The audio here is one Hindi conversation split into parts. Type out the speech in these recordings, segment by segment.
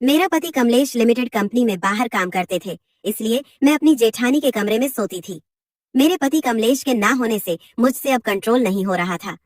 मेरा पति कमलेश लिमिटेड कंपनी में बाहर काम करते थे, इसलिए मैं अपनी जेठानी के कमरे में सोती थी। मेरे पति कमलेश के ना होने से मुझसे अब कंट्रोल नहीं हो रहा था।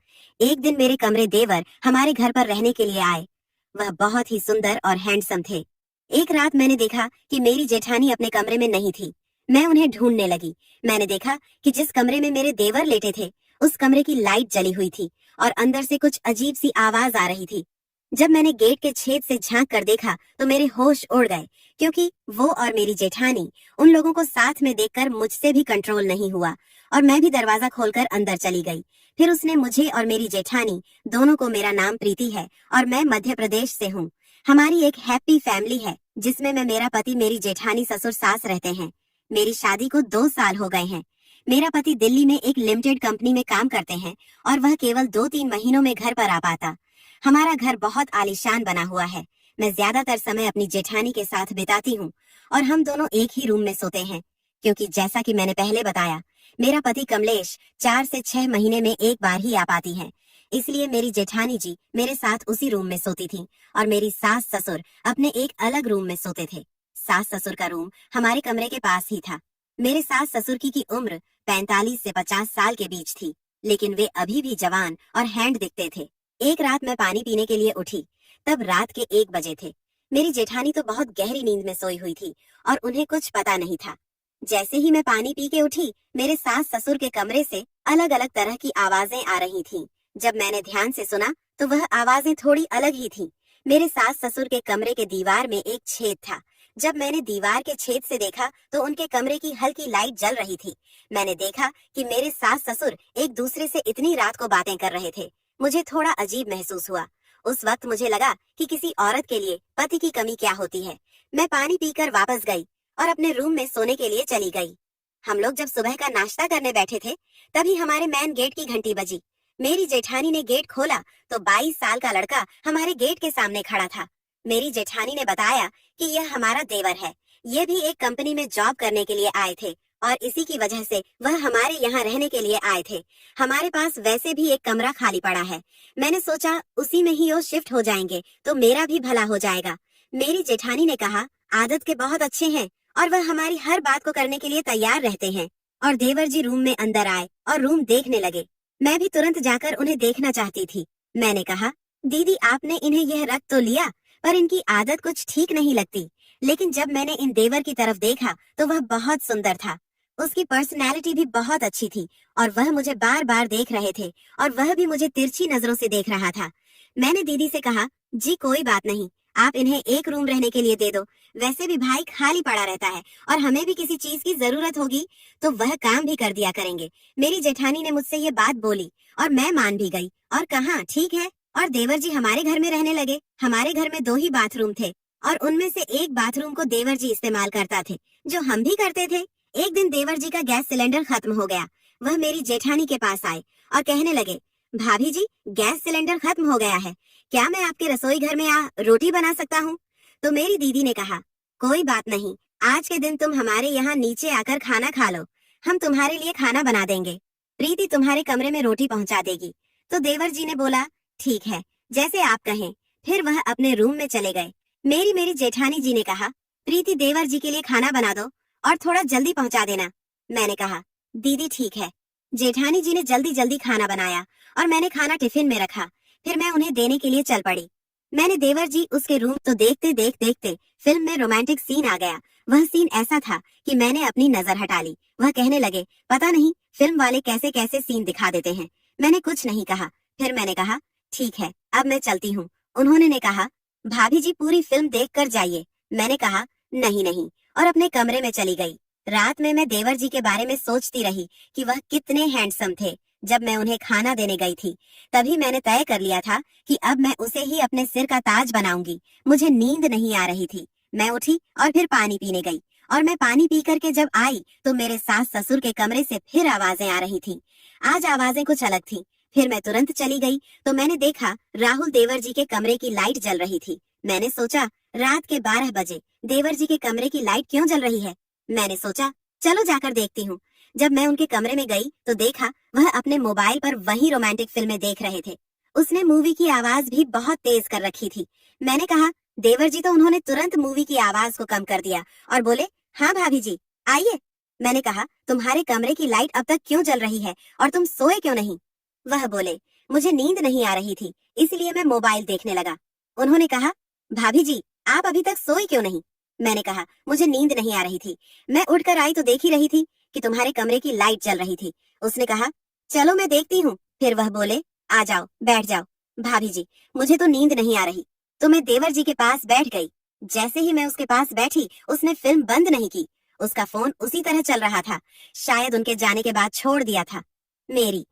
एक दिन मेरे कमरे देवर हमारे घर पर रहने के लिए आए। वह बहुत ही सुंदर और हैंडसम थे। एक रात मैंने देखा कि मेरी जेठानी अपने कमरे में नहीं थी। मैं उन्हें ढूंढने लगी। मैंने देखा कि जिस कमरे में मेरे देवर लेटे थे, उस कमरे की लाइट जली हुई थी और अंदर से कुछ अजीब सी आवाज आ रही थी। जब मैंने गेट के छेद से झांक कर देखा तो मेरे होश उड़ गए, क्योंकि वो और मेरी जेठानी, उन लोगों को साथ में देखकर मुझसे भी कंट्रोल नहीं हुआ और मैं भी दरवाजा खोलकर अंदर चली गई। फिर उसने मुझे और मेरी जेठानी दोनों को, मेरा नाम प्रीति है और मैं मध्य प्रदेश से हूँ। हमारी एक हैप्पी फैमिली है जिसमें मैं, मेरा पति, मेरी जेठानी, ससुर सास रहते हैं। मेरी शादी को 2 साल हो गए हैं। मेरा पति दिल्ली में एक लिमिटेड कंपनी में काम करते हैं और वह केवल 2-3 महीनों में घर पर आ पाता। हमारा घर बहुत आलीशान बना हुआ है। मैं ज्यादातर समय अपनी जेठानी के साथ बिताती हूँ और हम दोनों एक ही रूम में सोते हैं, क्योंकि जैसा कि मैंने पहले बताया, मेरा पति कमलेश 4 से 6 महीने में एक बार ही आ पाती है। इसलिए मेरी जेठानी जी मेरे साथ उसी रूम में सोती थी और मेरी सास ससुर अपने एक अलग रूम में सोते थे। सास ससुर का रूम हमारे कमरे के पास ही था। मेरे सास ससुर की उम्र 45 से 50 साल के बीच थी, लेकिन वे अभी भी जवान और हैंड दिखते थे। एक रात मैं पानी पीने के लिए उठी, तब रात के 1 बजे थे। मेरी जेठानी तो बहुत गहरी नींद में सोई हुई थी और उन्हें कुछ पता नहीं था। जैसे ही मैं पानी पी के उठी, मेरे सास ससुर के कमरे से अलग अलग तरह की आवाजें आ रही थीं। जब मैंने ध्यान से सुना तो वह आवाजें थोड़ी अलग ही थीं। मेरे सास ससुर के कमरे के दीवार में एक छेद था। जब मैंने दीवार के छेद से देखा तो उनके कमरे की हल्की लाइट जल रही थी। मैंने देखा कि मेरे सास ससुर एक दूसरे से इतनी रात को बातें कर रहे थे। मुझे थोड़ा अजीब महसूस हुआ। उस वक्त मुझे लगा कि किसी औरत के लिए पति की कमी क्या होती है। मैं पानी पीकर वापस गई और अपने रूम में सोने के लिए चली गई। हम लोग जब सुबह का नाश्ता करने बैठे थे, तभी हमारे मेन गेट की घंटी बजी। मेरी जेठानी ने गेट खोला तो 22 साल का लड़का हमारे गेट के सामने खड़ा था। मेरी जेठानी ने बताया कि यह हमारा देवर है। ये भी एक कंपनी में जॉब करने के लिए आए थे और इसी की वजह से वह हमारे यहाँ रहने के लिए आए थे। हमारे पास वैसे भी एक कमरा खाली पड़ा है। मैंने सोचा उसी में ही वो शिफ्ट हो जाएंगे तो मेरा भी भला हो जाएगा। मेरी जेठानी ने कहा, आदत के बहुत अच्छे हैं और वह हमारी हर बात को करने के लिए तैयार रहते हैं। और देवर जी रूम में अंदर आए और रूम देखने लगे। मैं भी तुरंत जाकर उन्हें देखना चाहती थी। मैंने कहा, दीदी आपने इन्हें यह रख तो लिया, पर इनकी आदत कुछ ठीक नहीं लगती। लेकिन जब मैंने इन देवर की तरफ देखा तो वह बहुत सुंदर था। उसकी पर्सनैलिटी भी बहुत अच्छी थी और वह मुझे बार बार देख रहे थे और वह भी मुझे तिरछी नजरों से देख रहा था। मैंने दीदी से कहा, जी कोई बात नहीं, आप इन्हें एक रूम रहने के लिए दे दो। वैसे भी भाई खाली पड़ा रहता है और हमें भी किसी चीज की जरूरत होगी तो वह काम भी कर दिया करेंगे। मेरी जेठानी ने मुझसे ये बात बोली और मैं मान भी गई और कहा ठीक है। और देवर जी हमारे घर में रहने लगे। हमारे घर में 2 ही बाथरूम थे और उनमें से एक बाथरूम को देवर जी इस्तेमाल करता थे, जो हम भी करते थे। एक दिन देवर जी का गैस सिलेंडर खत्म हो गया। वह मेरी जेठानी के पास आए और कहने लगे, भाभी जी गैस सिलेंडर खत्म हो गया है, क्या मैं आपके रसोई घर में रोटी बना सकता हूँ? तो मेरी दीदी ने कहा, कोई बात नहीं, आज के दिन तुम हमारे यहाँ नीचे आकर खाना खा लो, हम तुम्हारे लिए खाना बना देंगे। प्रीति तुम्हारे कमरे में रोटी पहुँचा देगी। तो देवर जी ने बोला, ठीक है, जैसे आप कहें। फिर वह अपने रूम में चले गए। मेरी जेठानी जी ने कहा, प्रीति देवर जी के लिए खाना बना दो और थोड़ा जल्दी पहुंचा देना। मैंने कहा, दीदी ठीक है। जेठानी जी ने जल्दी जल्दी खाना बनाया और मैंने खाना टिफिन में रखा। फिर मैं उन्हें देने के लिए चल पड़ी। मैंने देवर जी उसके रूम तो देखते देखते फिल्म में रोमांटिक सीन आ गया। वह सीन ऐसा था कि मैंने अपनी नजर हटा ली। वह कहने लगे, पता नहीं फिल्म वाले कैसे कैसे सीन दिखा देते हैं। मैंने कुछ नहीं कहा। फिर मैंने कहा, ठीक है अब मैं चलती हूँ। उन्होंने ने कहा, भाभी जी पूरी फिल्म देख कर जाइए। मैंने कहा, नहीं नहीं, और अपने कमरे में चली गई। रात में मैं देवर जी के बारे में सोचती रही कि वह कितने हैंडसम थे। जब मैं उन्हें खाना देने गई थी, तभी मैंने तय कर लिया था कि अब मैं उसे ही अपने सिर का ताज बनाऊंगी। मुझे नींद नहीं आ रही थी। मैं उठी और फिर पानी पीने गई और मैं पानी पी करके जब आई तो मेरे सास ससुर के कमरे से फिर आवाजें आ रही थी। आज आवाजें कुछ अलग थी। फिर मैं तुरंत चली गई तो मैंने देखा राहुल देवर जी के कमरे की लाइट जल रही थी। मैंने सोचा, रात के 12 बजे देवर जी के कमरे की लाइट क्यों जल रही है? मैंने सोचा, चलो जाकर देखती हूँ। जब मैं उनके कमरे में गई तो देखा वह अपने मोबाइल पर वही रोमांटिक फिल्में देख रहे थे। उसने मूवी की आवाज भी बहुत तेज कर रखी थी। मैंने कहा, देवर जी तो उन्होंने तुरंत मूवी की आवाज को कम कर दिया और बोले, हाँ भाभी जी आइए। मैंने कहा, तुम्हारे कमरे की लाइट अब तक क्यों जल रही है और तुम सोए क्यों नहीं? वह बोले, मुझे नींद नहीं आ रही थी इसलिए मैं मोबाइल देखने लगा। उन्होंने कहा, भाभी जी आप अभी तक सोई क्यों नहीं? मैंने कहा, मुझे नींद नहीं आ रही थी, मैं उठकर आई तो देख ही रही थी कि तुम्हारे कमरे की लाइट जल रही थी। उसने कहा, चलो मैं देखती हूँ। फिर वह बोले, आ जाओ बैठ जाओ। भाभी जी मुझे तो नींद नहीं आ रही, तो मैं देवर जी के पास बैठ गई। जैसे ही मैं उसके पास बैठी उसने फिल्म बंद नहीं की। उसका फोन उसी तरह चल रहा था, शायद उनके जाने के बाद छोड़ दिया था। मेरी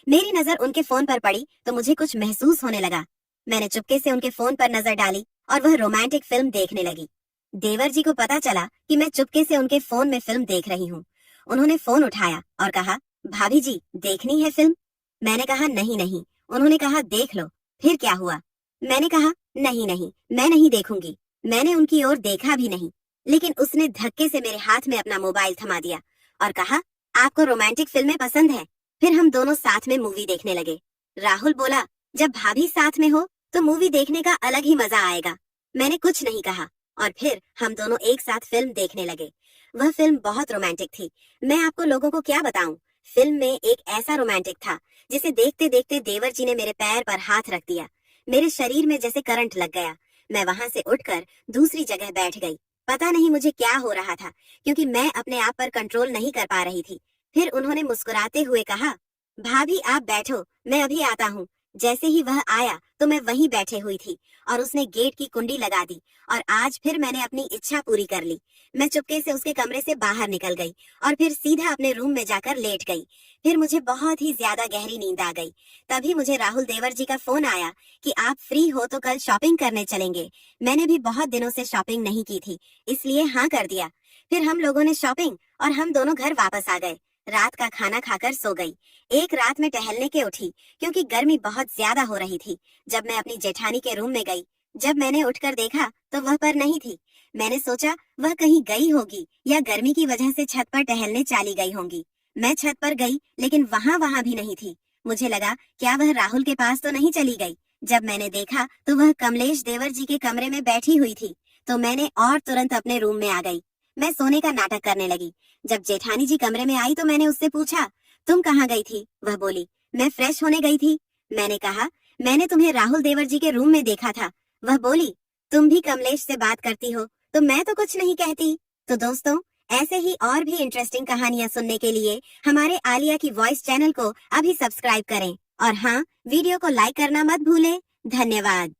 मेरी नजर उनके फोन पर पड़ी तो मुझे कुछ महसूस होने लगा। मैंने चुपके से उनके फोन पर नजर डाली और वह रोमांटिक फिल्म देखने लगी। देवर जी को पता चला कि मैं चुपके से उनके फोन में फिल्म देख रही हूँ। उन्होंने फोन उठाया और कहा, भाभी जी देखनी है फिल्म? मैंने कहा, नहीं नहीं। उन्होंने कहा, देख लो। फिर क्या हुआ? मैंने कहा, नहीं नहीं मैं नहीं देखूंगी। मैंने उनकी ओर देखा भी नहीं, लेकिन उसने धक्के से मेरे हाथ में अपना मोबाइल थमा दिया और कहा, आपको रोमांटिक फिल्में पसंद है? फिर हम दोनों साथ में मूवी देखने लगे। राहुल बोला, जब भाभी साथ में हो तो मूवी देखने का अलग ही मजा आएगा। मैंने कुछ नहीं कहा और फिर हम दोनों एक साथ फिल्म देखने लगे। वह फिल्म बहुत रोमांटिक थी। मैं आपको लोगों को क्या बताऊं, फिल्म में एक ऐसा रोमांटिक था जिसे देखते देखते देवर जी ने मेरे पैर पर हाथ रख दिया। मेरे शरीर में जैसे करंट लग गया। मैं वहां से उठकर दूसरी जगह बैठ गई। पता नहीं मुझे क्या हो रहा था, क्योंकि मैं अपने आप पर कंट्रोल नहीं कर पा रही थी। फिर उन्होंने मुस्कुराते हुए कहा, भाभी आप बैठो, मैं अभी आता हूँ। जैसे ही वह आया तो मैं वहीं बैठे हुई थी और उसने गेट की कुंडी लगा दी और आज फिर मैंने अपनी इच्छा पूरी कर ली। मैं चुपके से उसके कमरे से बाहर निकल गई और फिर सीधा अपने रूम में जाकर लेट गई। फिर मुझे बहुत ही ज्यादा गहरी नींद आ गई। तभी मुझे राहुल देवर जी का फोन आया कि आप फ्री हो तो कल शॉपिंग करने चलेंगे। मैंने भी बहुत दिनों से शॉपिंग नहीं की थी, इसलिए हाँ कर दिया। फिर हम लोगों ने शॉपिंग और हम दोनों घर वापस आ गए। रात का खाना खाकर सो गई। एक रात में टहलने के उठी क्योंकि गर्मी बहुत ज्यादा हो रही थी। जब मैं अपनी जेठानी के रूम में गई, जब मैंने उठकर देखा तो वह पर नहीं थी। मैंने सोचा वह कहीं गई होगी या गर्मी की वजह से छत पर टहलने चली गई होंगी। मैं छत पर गई लेकिन वहां भी नहीं थी। मुझे लगा क्या वह राहुल के पास तो नहीं चली गई। जब मैंने देखा तो वह कमलेश देवर जी के कमरे में बैठी हुई थी, तो मैंने और तुरंत अपने रूम में आ गई। मैं सोने का नाटक करने लगी। जब जेठानी जी कमरे में आई तो मैंने उससे पूछा, तुम कहाँ गई थी? वह बोली, मैं फ्रेश होने गई थी। मैंने कहा, मैंने तुम्हें राहुल देवर जी के रूम में देखा था। वह बोली, तुम भी कमलेश से बात करती हो तो मैं तो कुछ नहीं कहती। तो दोस्तों, ऐसे ही और भी इंटरेस्टिंग कहानियां सुनने के लिए हमारे आलिया की वॉइस चैनल को अभी सब्सक्राइब करें और हाँ, वीडियो को लाइक करना मत भूलें। धन्यवाद।